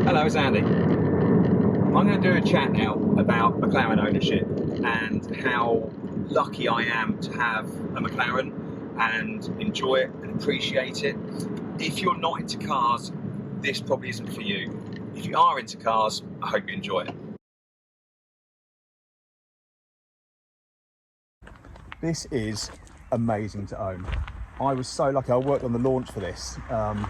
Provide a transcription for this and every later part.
Hello, it's Andy. I'm going to do a chat now about McLaren ownership and how lucky I am to have a McLaren and enjoy it and appreciate it. If you're not into cars, this probably isn't for you. If you are into cars, I hope you enjoy it. This is amazing to own. I was so lucky, I worked on the launch for this,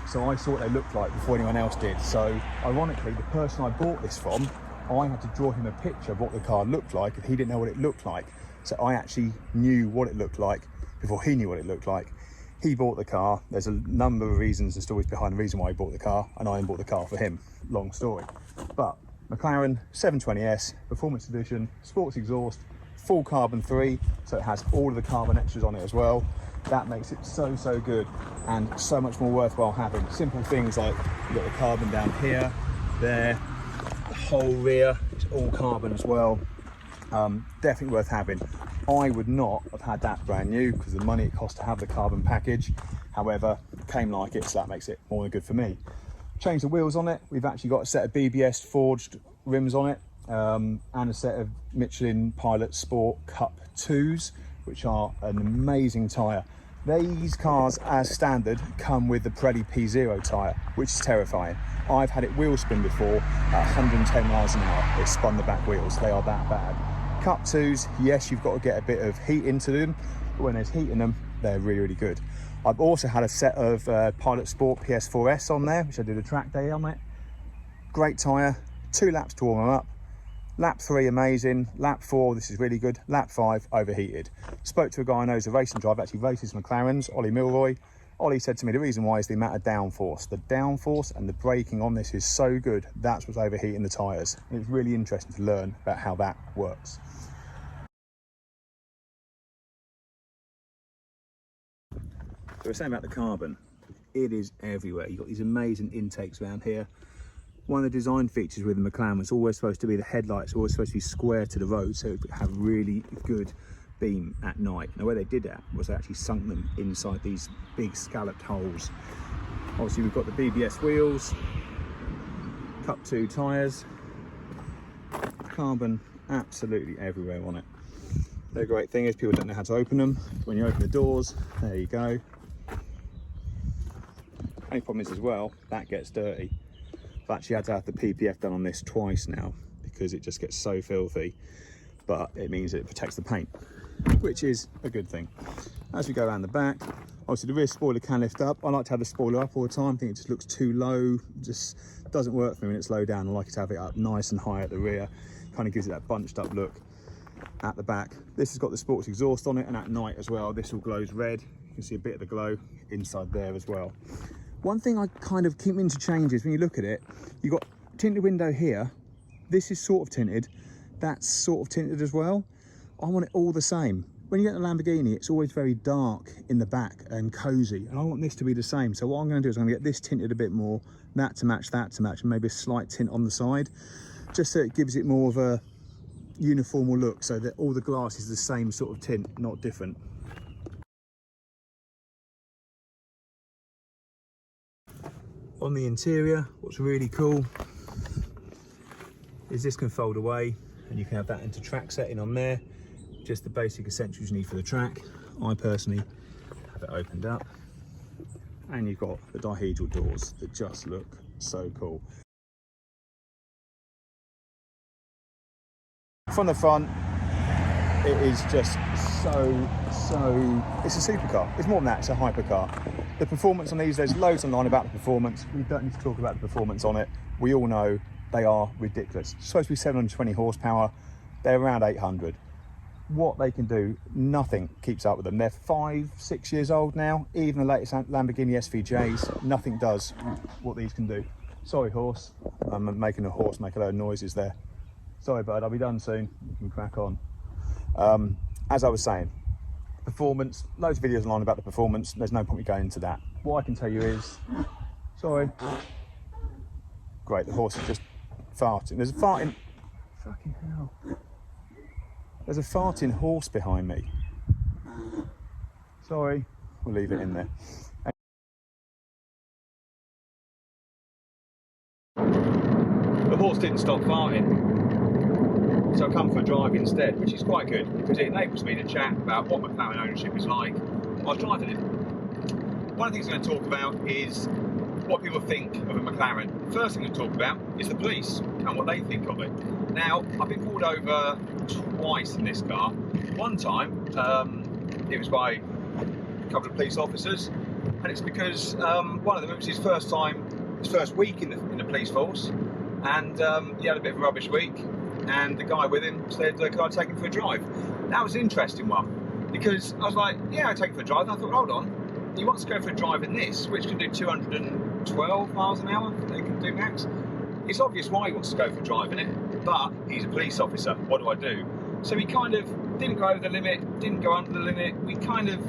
so I saw what they looked like before anyone else did. So ironically, the person I bought this from, I had to draw him a picture of what the car looked like, and he didn't know what it looked like. So I actually knew what it looked like before he knew what it looked like. He bought the car. There's a number of reasons and stories behind the reason why he bought the car, and I bought the car for him. Long story. But McLaren 720S, Performance Edition, sports exhaust, full carbon 3, so it has all of the carbon extras on it as well. That makes it so good and so much more worthwhile having. Simple things like you've got the carbon down here, there, the whole rear, it's all carbon as well. Definitely worth having. I would not have had that brand new because of the money it costs to have the carbon package. However, came like it, so that makes it more than good for me. Changed the wheels on it. We've actually got a set of BBS forged rims on it, and a set of Michelin Pilot Sport Cup 2s, which are an amazing tyre. These cars, as standard, come with the Pirelli P0 tyre, which is terrifying. I've had it wheel spin before at 110 miles an hour. It spun the back wheels, they are that bad. Cup 2s, yes, you've got to get a bit of heat into them, but when there's heat in them, they're really good. I've also had a set of Pilot Sport PS4S on there, which I did a track day on it. Great tyre, 2 laps to warm them up. Lap 3, amazing. Lap 4, this is really good. Lap 5, overheated. Spoke to a guy I know who's a racing driver, actually races McLarens, Ollie Milroy. Ollie said to me the reason why is the amount of downforce. The downforce and the braking on this is so good, that's what's overheating the tyres. And it's really interesting to learn about how that works. So we're saying about the carbon. It is everywhere. You've got these amazing intakes around here. One of the design features with the McLaren was always supposed to be the headlights always supposed to be square to the road, so it would have really good beam at night. Now where they did that was they actually sunk them inside these big scalloped holes. Obviously we've got the BBS wheels, Cup 2 tyres, carbon absolutely everywhere on it. The great thing is people don't know how to open them. When you open the doors, there you go. Only problem is as well, that gets dirty. I've actually had to have the PPF done on this twice now because it just gets so filthy, but it means that it protects the paint, which is a good thing. As we go around the back, obviously the rear spoiler can lift up. I like to have the spoiler up all the time. I think it just looks too low, it just doesn't work for me when it's low down. I like to have it up nice and high at the rear, kind of gives it that bunched up look. At the back, this has got the sports exhaust on it, and at night as well this all glows red. You can see a bit of the glow inside there as well. One thing I kind of keep into changes when you look at it, you've got tinted window here, this is sort of tinted, that's sort of tinted as well. I want it all the same. When you get the Lamborghini, it's always very dark in the back and cozy, and I want this to be the same. So what I'm going to do is I'm going to get this tinted a bit more, that to match, and maybe a slight tint on the side, just so it gives it more of a uniform look, so that all the glass is the same sort of tint, not different. On the interior, what's really cool is this can fold away and you can have that into track setting on there. Just the basic essentials you need for the track. I personally have it opened up, and you've got the dihedral doors that just look so cool. From the front, it is just so, it's a supercar. It's more than that, it's a hypercar. The performance on these, there's loads online about the performance. We don't need to talk about the performance on it. We all know they are ridiculous. It's supposed to be 720 horsepower. They're around 800. What they can do, nothing keeps up with them. They're 5-6 years old now. Even the latest Lamborghini SVJs, nothing does what these can do. Sorry, horse. I'm making a horse make a load of noises there. Sorry, bud, I'll be done soon. You can crack on. As I was saying, performance, loads of videos online about the performance. There's no point me going into that. What I can tell you is, sorry. Great, the horse is just farting. There's a farting, fucking hell. There's a farting horse behind me. Sorry, we'll leave it in there. exhaust didn't stop farting. So I come for a drive instead, which is quite good because it enables me to chat about what McLaren ownership is like while driving it. One of the things I'm going to talk about is what people think of a McLaren. The first thing I'm going to talk about is the police and what they think of it. Now, I've been pulled over twice in this car. One time, it was by a couple of police officers, and it's because one of them, it was his first week in the police force, and he had a bit of a rubbish week. And the guy with him said, "Can I take him for a drive?" That was an interesting one because I was like, "Yeah, I'll take him for a drive." And I thought, hold on, he wants to go for a drive in this, which can do 212 miles an hour. They can do max. It's obvious why he wants to go for a drive in it, but he's a police officer. What do I do? So he kind of didn't go over the limit, didn't go under the limit. We kind of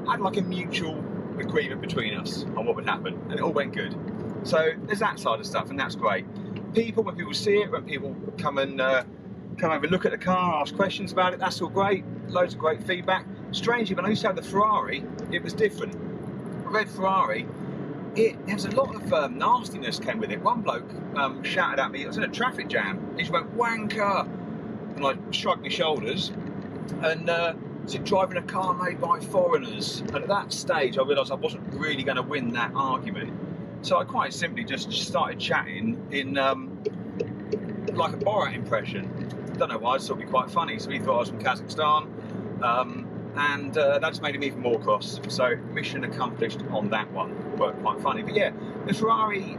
had like a mutual agreement between us on what would happen, and it all went good. So there's that side of stuff, and that's great. When people see it, when people come over and look at the car, ask questions about it, that's all great. Loads of great feedback. Strangely, when I used to have the Ferrari, it was different. A red Ferrari, there was a lot of nastiness came with it. One bloke shouted at me, I was in a traffic jam, he just went, "Wanker!" And I shrugged my shoulders, and said, "Driving a car made by foreigners." And at that stage, I realised I wasn't really going to win that argument. So I quite simply just started chatting in like a Borat impression. Don't know why, I just thought it'd be quite funny. So he thought I was from Kazakhstan, and that just made him even more cross. So mission accomplished on that one. Worked quite funny. But yeah, the Ferrari,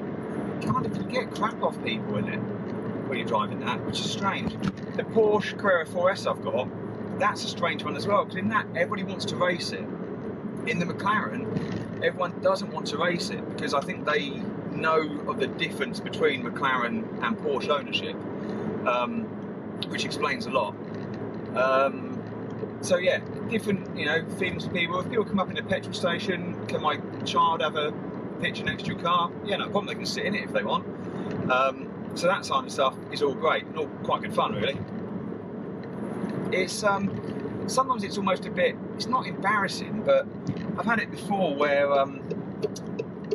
kind of, you get crap off people in it when you're driving that, which is strange. The Porsche Carrera 4S I've got, that's a strange one as well, because in that, everybody wants to race it. In the McLaren, everyone doesn't want to race it because I think they know of the difference between McLaren and Porsche ownership, which explains a lot. So yeah, different, feelings for people. If people come up in a petrol station, can my child have a picture next to your car? Yeah, no problem, they can sit in it if they want. So that kind of stuff is all great and all quite good fun, really. It's sometimes it's almost a bit, it's not embarrassing, but I've had it before where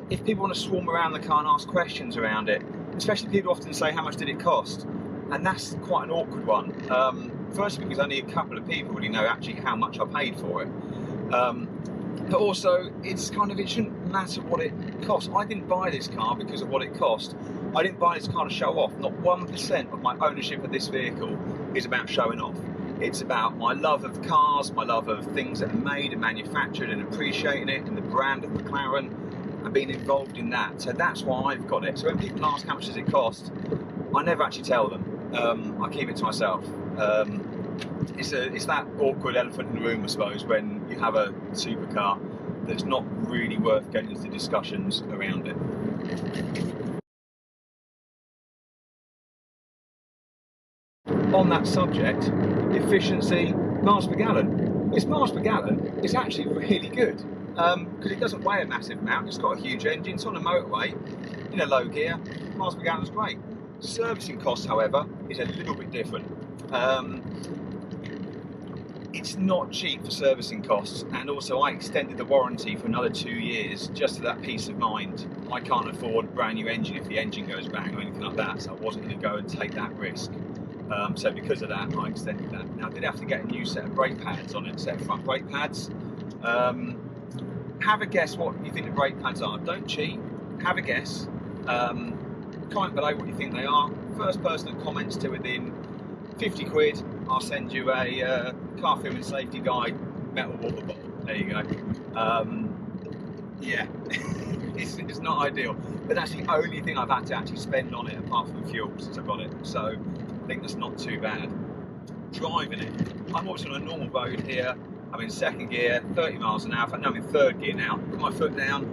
if people want to swarm around the car and ask questions around it, especially people often say, "How much did it cost?" And that's quite an awkward one. Firstly, because only a couple of people really know actually how much I paid for it. But also, it shouldn't matter what it costs. I didn't buy this car because of what it cost. I didn't buy this car to show off. Not 1% of my ownership of this vehicle is about showing off. It's about my love of cars, my love of things that are made and manufactured, and appreciating it, and the brand of McLaren, and being involved in that. So that's why I've got it. So when people ask how much does it cost, I never actually tell them. I keep it to myself. It's that awkward elephant in the room, I suppose, when you have a supercar that's not really worth getting into discussions around it. On that subject, efficiency, miles per gallon. This miles per gallon is actually really good because it doesn't weigh a massive amount. It's got a huge engine. It's on a motorway in a low gear. Miles per gallon is great. Servicing costs, however, is a little bit different. It's not cheap for servicing costs, and also I extended the warranty for another 2 years just for that peace of mind. I can't afford a brand new engine if the engine goes bang or anything like that, so I wasn't going to go and take that risk. So because of that, I extended that. Now I did have to get a new set of brake pads on it, set of front brake pads. Have a guess what you think the brake pads are. Don't cheat, have a guess. Comment below what you think they are. First person that comments to within 50 quid, I'll send you a car film and safety guide metal water bottle. There you go. Yeah, it's not ideal, but that's the only thing I've had to actually spend on it apart from fuel since I got it. So I think that's not too bad. Driving it, I'm obviously on a normal road here. I'm in second gear, 30 miles an hour. In fact, no, I'm in third gear now. Put my foot down.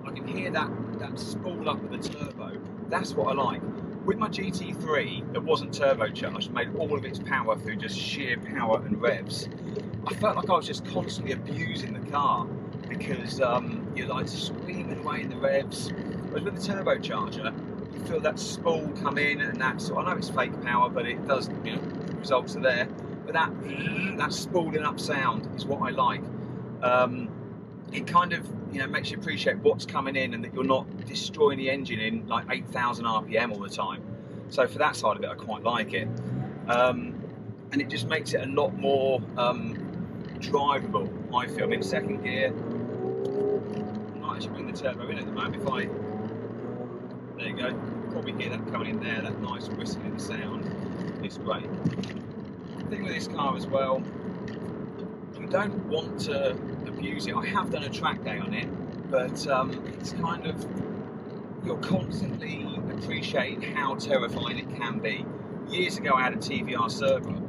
I can hear that spool up of the turbo. That's what I like. With my GT3 that wasn't turbocharged, made all of its power through just sheer power and revs, I felt like I was just constantly abusing the car because you're like screaming away in the revs. Whereas with the turbocharger, you feel that spool come in, and that's, I know it's fake power, but it does, the results are there. But that spooling up sound is what I like. it kind of, you know, makes you appreciate what's coming in and that you're not destroying the engine in like 8,000 RPM all the time. So for that side of it, I quite like it. And it just makes it a lot more drivable, I feel. I'm in second gear. I might actually bring the turbo in at the moment. If I, there you go, probably hear that coming in there, that nice whistling sound. It's great. The thing with this car as well, you don't want to abuse it. I have done a track day on it, but it's kind of, you're constantly appreciating how terrifying it can be. Years ago I had a TVR server.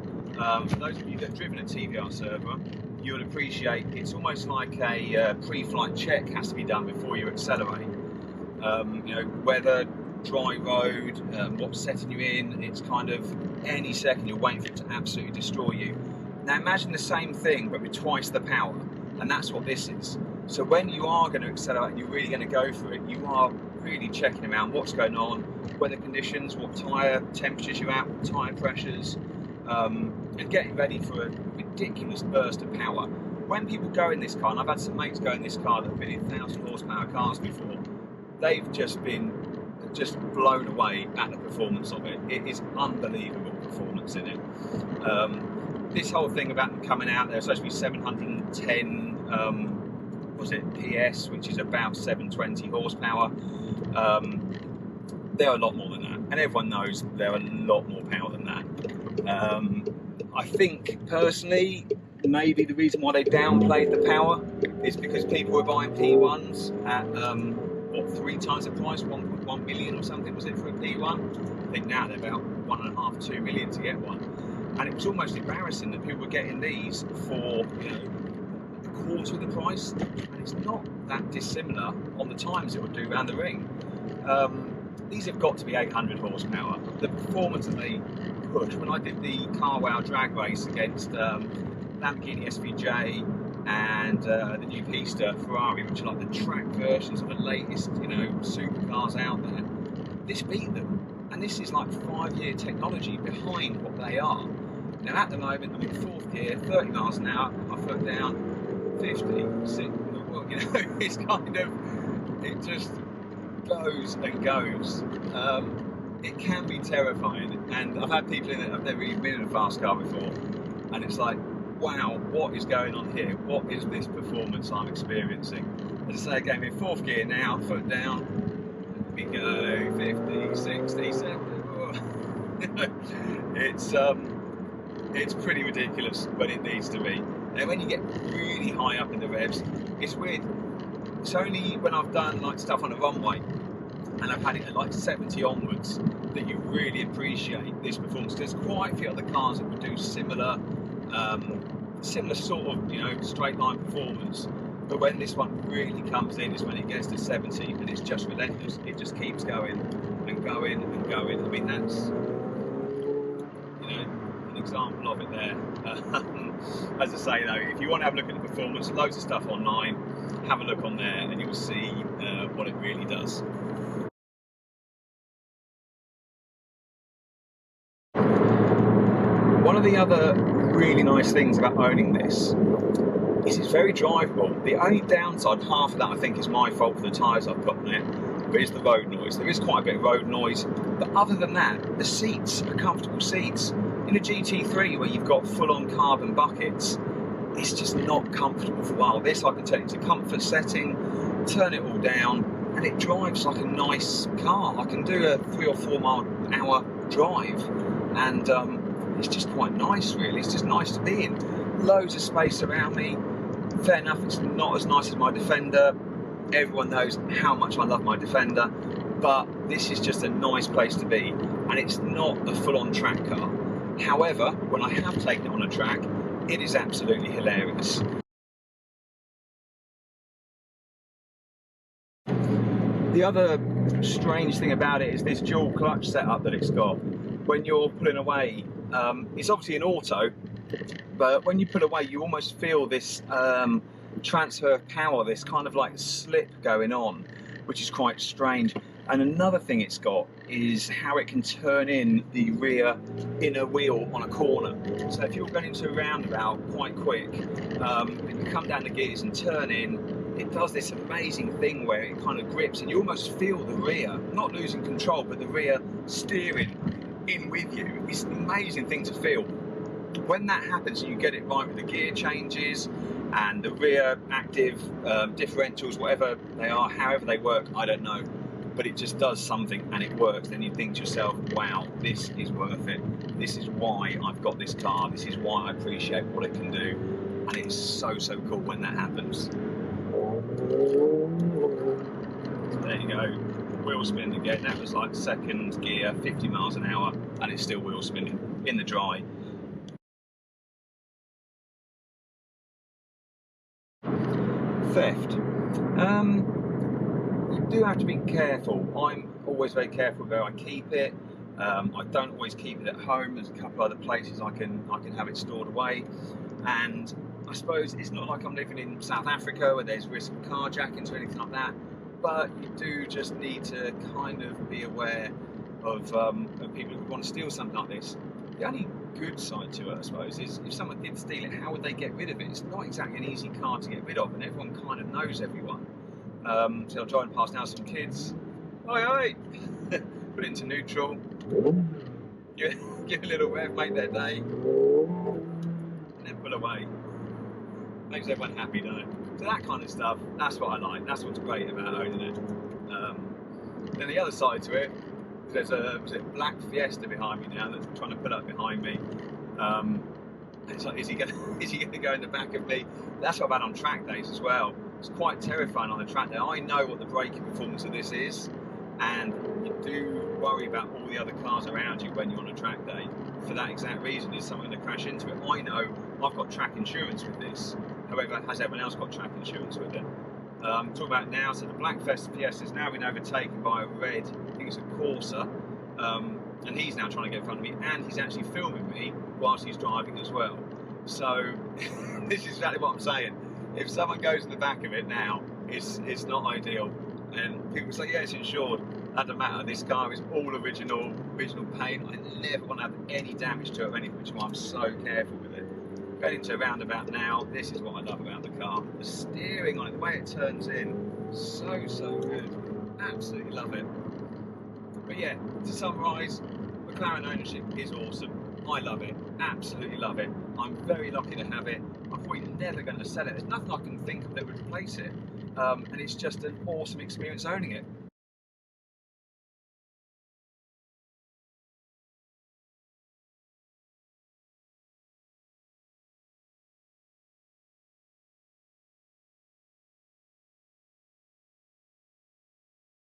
For those of you that have driven a TVR server, you would appreciate it's almost like a pre-flight check has to be done before you accelerate. You know, weather, dry road, what's setting you in, it's kind of any second you're waiting for it to absolutely destroy you. Now imagine the same thing but with twice the power, and that's what this is. So when you are going to accelerate and you're really going to go for it, you are really checking around what's going on, weather conditions, what tyre temperatures you're at, what tyre pressures, and getting ready for a ridiculous burst of power. When people go in this car, and I've had some mates go in this car that have been in 1,000 horsepower cars before, they've just been blown away at the performance of it. It is unbelievable performance in it. This whole thing about them coming out, they're supposed to be 710 was it PS, which is about 720 horsepower. They're a lot more than that, and everyone knows they're a lot more power than that. I think personally, maybe the reason why they downplayed the power is because people were buying P1s at what, 3 times the price, 1.1 million or something was it for a P1? I think now they're about 1.5, 2 million to get one, and it was almost embarrassing that people were getting these for, you know, a quarter of the price, and it's not that dissimilar on the times it would do around the ring. These have got to be 800 horsepower. The performance that they push, when I did the Car Wow drag race against Lamborghini SVJ and the new Pista Ferrari, which are like the track versions of the latest, you know, supercars out there, this beat them. And this is like 5-year technology behind what they are. Now at the moment, I'm in 4th gear, 30 miles an hour, my foot down, 50, 60, well, you know, it's kind of, it just goes and goes. It can be terrifying, and I've had people in it, I've never even been in a fast car before, and it's like, wow, what is going on here? What is this performance I'm experiencing? As I say again, we're in 4th gear now, foot down, we go 50, 60, 70. It's pretty ridiculous, but it needs to be. And when you get really high up in the revs, it's weird. It's only when I've done like stuff on a runway and I've had it at like 70 onwards that you really appreciate this performance. There's quite a few other cars that would do similar sort of, you know, straight line performance, but when this one really comes in is when it gets to 70 and it's just relentless. It just keeps going and going and going. I mean, that's, you know, an example of it there. As I say though, if you want to have a look at the performance, loads of stuff online, have a look on there and you'll see what it really does. One of the other really nice things about owning this is it's very drivable. The only downside, half of that I think is my fault for the tyres I've put on it, but it's the road noise. There is quite a bit of road noise, but other than that, the seats are comfortable seats. In a GT3 where you've got full-on carbon buckets, it's just not comfortable for a while. This I can turn it to comfort setting, turn it all down, and it drives like a nice car. I can do a 3 or 4 mile an hour drive, and it's just quite nice really. It's just nice to be in. Loads of space around me. Fair enough, it's not as nice as my Defender. Everyone knows how much I love my Defender, but this is just a nice place to be, and it's not a full-on track car. However, when I have taken it on a track, it is absolutely hilarious. The other strange thing about it is this dual clutch setup that it's got. When you're pulling away, it's obviously an auto, but when you pull away, you almost feel this transfer of power, this kind of like slip going on, which is quite strange. And another thing it's got is how it can turn in the rear inner wheel on a corner. So if you're going into a roundabout quite quick, and you come down the gears and turn in, it does this amazing thing where it kind of grips and you almost feel the rear, not losing control, but the rear steering in with you. It's an amazing thing to feel. When that happens and you get it right with the gear changes and the rear active differentials, whatever they are, however they work, I don't know, but it just does something and it works, then you think to yourself, wow, this is worth it. This is why I've got this car. This is why I appreciate what it can do. And it's so, so cool when that happens. So there you go, wheel spin again. That was like second gear, 50 miles an hour, and it's still wheel spinning in the dry. Theft. You do have to be careful. I'm always very careful where I keep it. I don't always keep it at home. There's a couple other places I can have it stored away. And I suppose it's not like I'm living in South Africa where there's risk of carjackings or anything like that. But you do just need to kind of be aware of people who want to steal something like this. The only good side to it, I suppose, is if someone did steal it, how would they get rid of it? It's not exactly an easy car to get rid of, and everyone kind of knows everyone. So I'm driving past now some kids. Oi, oi! Put it into neutral. Give a little rev, make their day, and then pull away. Makes everyone happy, doesn't it? So that kind of stuff, that's what I like. That's what's great about owning it. Then the other side to it, there's a black Fiesta behind me now that's trying to pull up behind me. It's like, is he going to go in the back of me? That's what I've had on track days as well. It's quite terrifying on the track day. I know what the braking performance of this is, and you do worry about all the other cars around you when you're on a track day. For that exact reason, is someone going to crash into it. I know I've got track insurance with this. However, has everyone else got track insurance with it? Talk about now, so the black Fiesta has now been overtaken by a red, I think it's a Corsa, and he's now trying to get in front of me, and he's actually filming me whilst he's driving as well. So this is exactly what I'm saying. If someone goes in the back of it now, it's not ideal. And people say, yeah, it's insured. That doesn't matter. This car is all original paint. I never want to have any damage to it or anything, which is why I'm so careful with it. Going into a roundabout now, this is what I love about the car. The steering on it, the way it turns in, so good. Absolutely love it. But yeah, to summarise, McLaren ownership is awesome. I love it, absolutely love it. I'm very lucky to have it. I'm probably never going to sell it. There's nothing I can think of that would replace it. And it's just an awesome experience owning it.